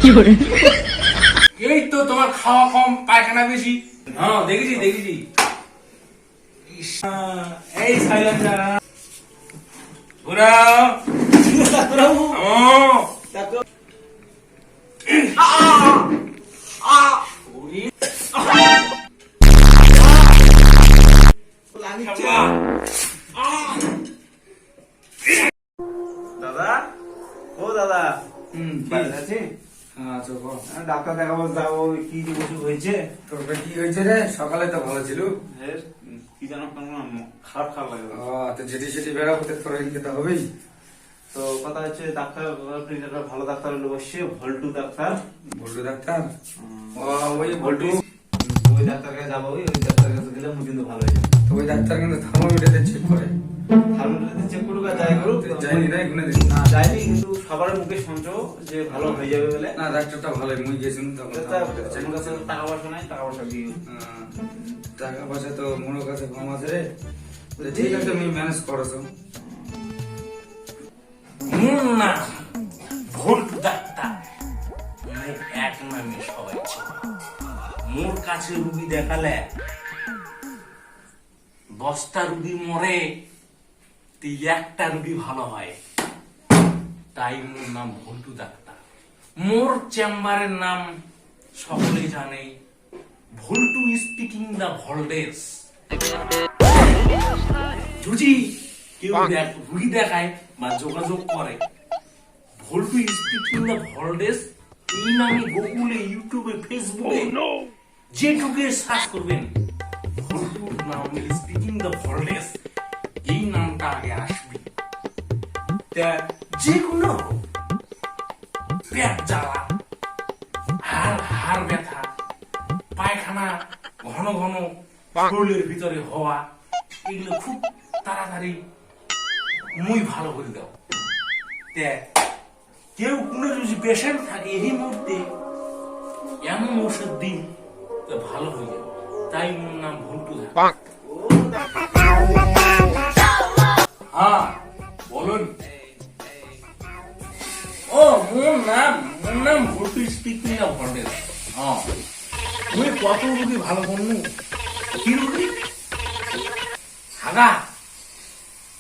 এই তো তোমার খাওয়া কম পায়খানা বেশি। হ্যাঁ দেখেছি দেখেছি। এই সাইলেন্সার ঘুরাও। দাদা, ও দাদা, বাড়িতে আছে? ডাক্তার দেখাবো যাবো, কি যে অসুখ হয়েছে? তোর কি হয়েছে রে? সকালে তো ভালো ছিল। কি জানো খারাপ খারাপ লাগে। তো যেটি সেটি বেড়াবো তোর খেতে হবেই। তো কথা হচ্ছে ডাক্তার, ভালো ডাক্তার হলো বসছে, ভল্টু ডাক্তার। বল্টু ডাক্তার? ওই বল্টু। ওই ডাক্তার কাছে যাবো, ওই ডাক্তারের কাছে গেলে কিন্তু ভালো হয়ে যাবে। তো ওই ডাক্তার কিন্তু থার্মোমিটারে চেক করে। থার্মোমিটারে চেক করুক আর যাই করুক। যাইনি না এখানে দিন। না যাইনি, কিন্তু সবার মুখে শুনছো যে ভালো হয়ে যাবে বলে। না ডাক্তারটা ভালোই, মুই গেছিলাম তখন। আমার কাছে টাকা পয়সা নাই, টাকা পয়সা দিয়ে। টাকা পয়সা তো মোর কাছে কম আছে রে। ঠিক আছে তুমি ম্যানেজ করছো। না ভল্টু ডাক্তার এক নামে সবাই ছিল। মোর কাছে রুগী দেখালে 10টা রুগী মরে, একটা রুগী ভালো হয়। তাই মোর নাম ভল্টু ডাক্তার। মোর চেম্বারের নাম সকলেই জানে, ভল্টু স্পিকিং দ্য ভল্ডেস। যদি কেউ রুগী দেখায় বা যোগাযোগ করে, ভল্টু স্পিকিং দ্য ভল্ডেস এই নামে গুগলে, ইউটিউবে, ফেসবুকে যেটুকে সার্চ করবেন, ভল্টু নামে স্পিকিং দ্য ভল্ডেস এই নামটা আগে আসবে। যে কোনো পেট জ্বালা, হাড় ব্যথা, পায়খানা ঘন ঘন শরীরের ভিতরে হওয়া, এগুলো খুব তাড়াতাড়ি মুই ভালো করে দাও। কেউ কোনো যদি পেশেন্ট থাকে এই মুহূর্তে এমন ওষুধ দিন ভালো হয়ে যাবে। তাই মোর নাম ভল্টু। হ্যাঁ বলুন। ও মোর নাম ভল্টু স্পিকিং দ্য ভল্ডেস। হ্যাঁ তুমি কত রুগী ভালো করনু। কি রুগী? হাগা?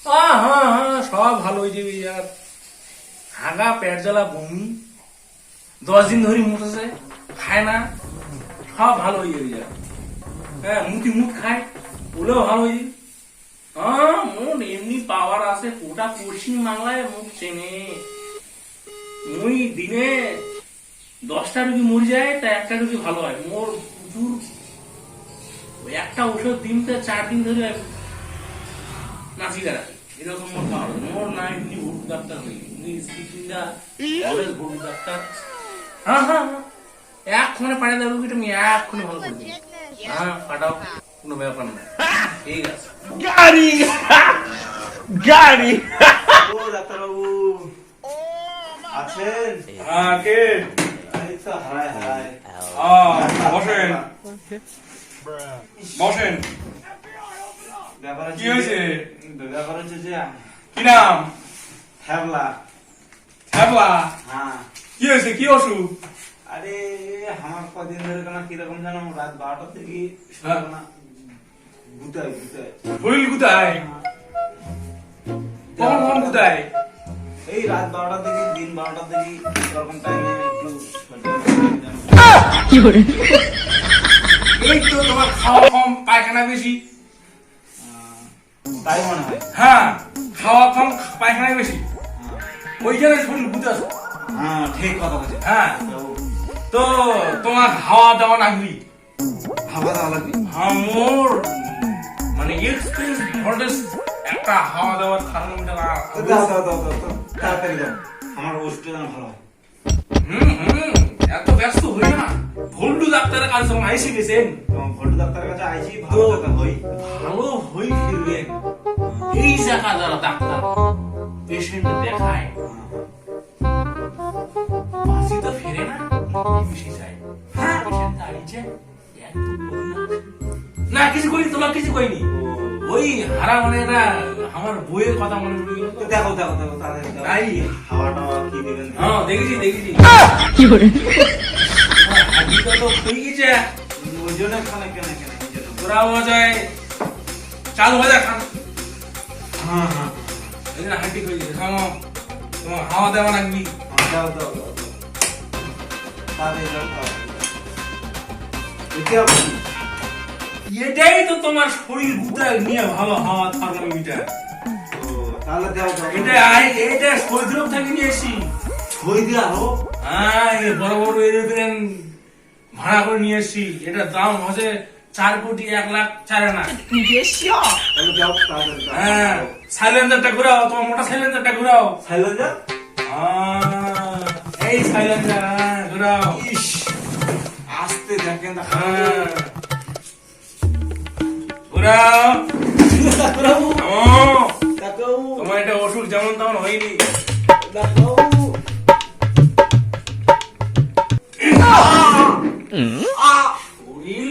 হ্যাঁ হ্যাঁ সব ভালো হয়ে যাবে। আর হাগা, পেট জ্বালা, বমি 10 দিন ধরে মুতেছে, খায় না, সব ভালো হয়ে যাবে। হ্যাঁ মুখ খায়, ওগুলো ভালো হয়ে যাবে। হ্যাঁ মোট এমনি পাওয়ার আছে, গোটা পশ্চিম বাংলায় মুখ চেনে। মুই দিনে 10টা রুগী মরে যায়, তা একটা রুগী ভালো হয়। মোর প্রচুর একটা ওষুধ দিনতে 4 দিন ধরে নাচি বেড়ায়, এরকম মোর পাওয়ার। মোর না এমনি ভল্টু ডাক্তার হই, ভল্টু ডাক্তার। হ্যাঁ হ্যাঁ এক্ষণে পাঠিয়ে দেবো রুগীটা, আমি এক্ষণে ভালো করে দিই। হ্যাঁ পাঠাও, কোনো ব্যাপার না। ঠিক আছে। গাড়ি ও ডাক্তারবাবু আছেন? হ্যাঁ কে? এই তো হারায় হারায়। বসেন বসেন। ব্যাপার কি হয়েছে? ব্যাপার হচ্ছে যে কি নাম? হ্যাবলা। হ্যাবলা? হ্যাঁ। কি হয়েছে? কি অসুখ? আরে আমার কদিন ধরে কেন কিরকম জানো, রাত 12টা থেকে গুতায় গুতায় শরীর কোথায়? কখন কোথায়? এই রাত 12টা থেকে দিন 12টা থেকে এরকম টাইমে একটু এই তো তোমার খাওয়া কম পায়খানা বেশি। তাই মনে হয়। হ্যাঁ খাওয়া কম পায়খানা বেশি, ওইখানে শরীর বুঝতে। হ্যাঁ ঠিক কথা বলছে। হ্যাঁ তো তোমার হাওয়া দেওয়া লাগবে। হাওয়া দেওয়া লাগবে? হ্যাঁ মোর মানে এক্সপিরিয়েন্স ভল্টেজ একটা হাওয়া দেওয়ার থার্মোমিটার। দাও দাও দাও দাও দাও, তাড়াতাড়ি দাও, আমার ওষুধটা যেন ভালো হয়। এত ব্যস্ত হই না, ভল্টু ডাক্তারের কাছে যখন আইসে গেছেন, ভল্টু ডাক্তারের কাছে আইছি, ভালো কথা হই, ভালো হই ফিরবেন। এই জায়গা যারা ডাক্তার পেশেন্ট দেখায় বাসি তো ফেরে না, বেশি যায়। হ্যাঁ পেশেন্ট দাঁড়িয়েছে, না কিছু করিনি, তোমার কিছু করিনি। ওই হারা মানে আমার বইয়ের কথা মনে পড়ে গেল। তো দেখো দেখো দেখো তাড়াতাড়ি দেখো। তাই? হাওয়া টাওয়া কি দেবেন? হ্যাঁ দেখেছি দেখেছি। হাঁটিটা তো হয়ে গেছে। ওই জন্য খানে কেন কেন ওই জন্য। তোরা মজায় চালু হয়ে যাক। হ্যাঁ হ্যাঁ এই জন্য হাঁটি হয়ে গেছে। থামো, তোমার হাওয়া দেওয়া লাগবি। দাও দাও দাও দাও। তাড়াতাড়ি দাও দাও। এটা কি? এটাই তো তোমার শরীর গুটা নিয়ে ভালো হাওয়া থার্মোমিটার। ও, তাহলে দাও দাও। এটা সৌদি আরব থেকে নিয়ে এসি। ছই দিয়া হো। হ্যাঁ, এই বড় বড় এরোপ্লেন ভাড়া করে নিয়ে এসি। এটার দাম হচ্ছে 4 কোটি 1 লাখ 4 আনা। তাহলে দাও তাড়াতাড়ি দাও। হ্যাঁ, সাইলেন্সারটা ঘুরাও, তোমার মোটা সাইলেন্সারটা ঘুরাও। সাইলেন্সার? এই সাইলেন্সার ঘুরাও। ইস, আস্তে দেখেন না। হ্যাঁ, ঘুরাও। তাকাও ও, তাকাও তোমার এটা অসুখ যেমন তেমন হয়নি। তাকাও। শরীর,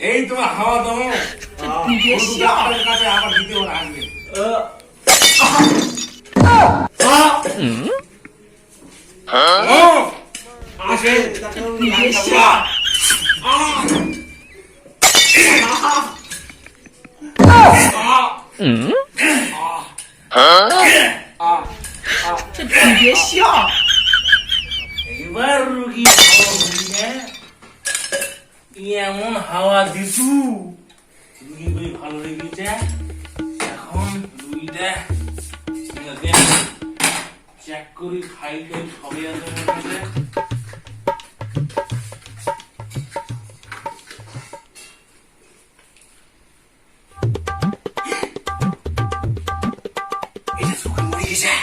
এই তোমার হাওয়া দাও। ডাক্তারের কাছে আবার দিতে ওরা আসবে। ও, আসে। এবার রুগী ভালো হইলে এমন হাওয়া দিছু রুগী বই ভালো হয়ে গেছে। এখন রুগীটা চেক করি, খাই খাই সবই আছে আমার কাছে। এটা শুকে মরে গেছে।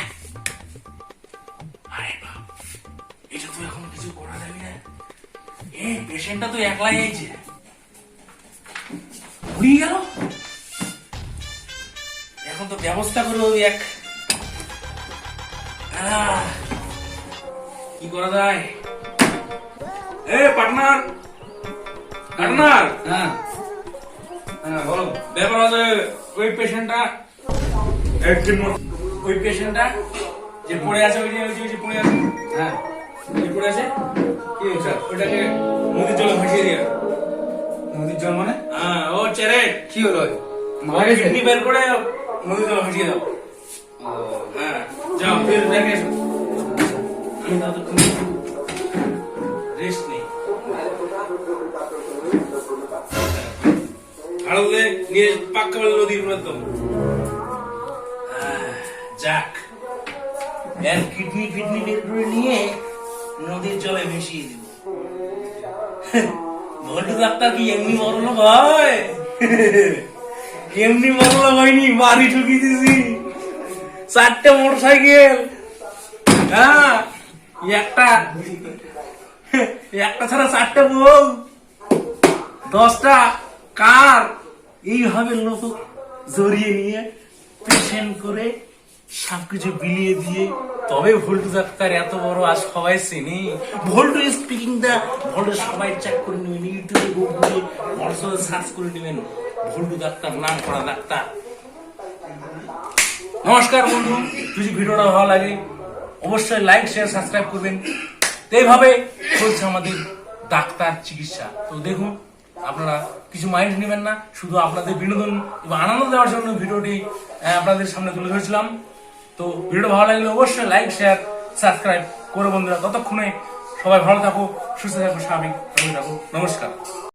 আরে বাপ, এটা তো এখন কিছু করা যাবে না। এই পেশেন্টটা তো একলাই আইছে, ঘুরিয়ে গেল। এখন তো ব্যবস্থা করবো এক। কি করা যায়? এ পার্টনার, পার্টনার, হ্যাঁ হ্যাঁ বলো। ব্যাপার আছে ওই পেশেন্টটা, ওই পেশেন্টটা যে পড়ে আছে, ওই যে পড়ে আছে, হ্যাঁ ওই পড়ে আছে, কি হয়েছে? ওটাকে নদীর জলে ভাসিয়ে দিয়ে। নদীর জল মানে? হ্যাঁ, ও চেরে কি হলো? মারা গেছে? কিডনি বের করে নদীর জলে ভাসিয়ে দাও। ও, হ্যাঁ, যাও ফির দেখে এসো। আমি ততক্ষণ রেস্ট নেই। আড়লে নিয়ে পাক্কা বলে নদীর উপরে একদম। যাক, এর কিডনি ফিডনি বের করে নিয়ে নদীর জলে মিশিয়ে দিব। ভল্টু ডাক্তার কি এমনি মরলো ভাই? এমনি মরলো হয়নি, বাড়ি ঠুকি দিছি। 4টে মোটরসাইকেল, হ্যাঁ, একটা ছাড়া 4টে বউ, 10টা কার, এইভাবে লোক জড়িয়ে নিয়ে পেশেন্ট করে সবকিছু বিলিয়ে দিয়ে তবে ভল্টু ডাক্তার এত বড় আজ সবাই চেনে। ভল্টু স্পিকিং দা ভল্টু সবাই চেক করে নেবেন, ইউটিউবে গুগলে হোয়াটসঅ্যাপে সার্চ করে নেবেন ভল্টু ডাক্তার, নাম করা ডাক্তার। নমস্কার বন্ধু, যদি ভিডিওটা ভালো লাগে অবশ্যই লাইক শেয়ার সাবস্ক্রাইব করবেন। তো এইভাবে চলছে আমাদের ডাক্তার চিকিৎসা। তো দেখুন, আপনারা কিছু মাইন্ড নেবেন না, শুধু আপনাদের বিনোদন এবং আনন্দ দেওয়ার জন্য ভিডিওটি আপনাদের সামনে তুলে ধরেছিলাম। তো ভিডিও ভালো লাগলে অবশ্যই লাইক শেয়ার সাবস্ক্রাইব করে বন্ধুরা। ততক্ষণে সবাই ভালো থাকো, সুস্থ থাকো, স্বাভাবিক থাকো। নমস্কার।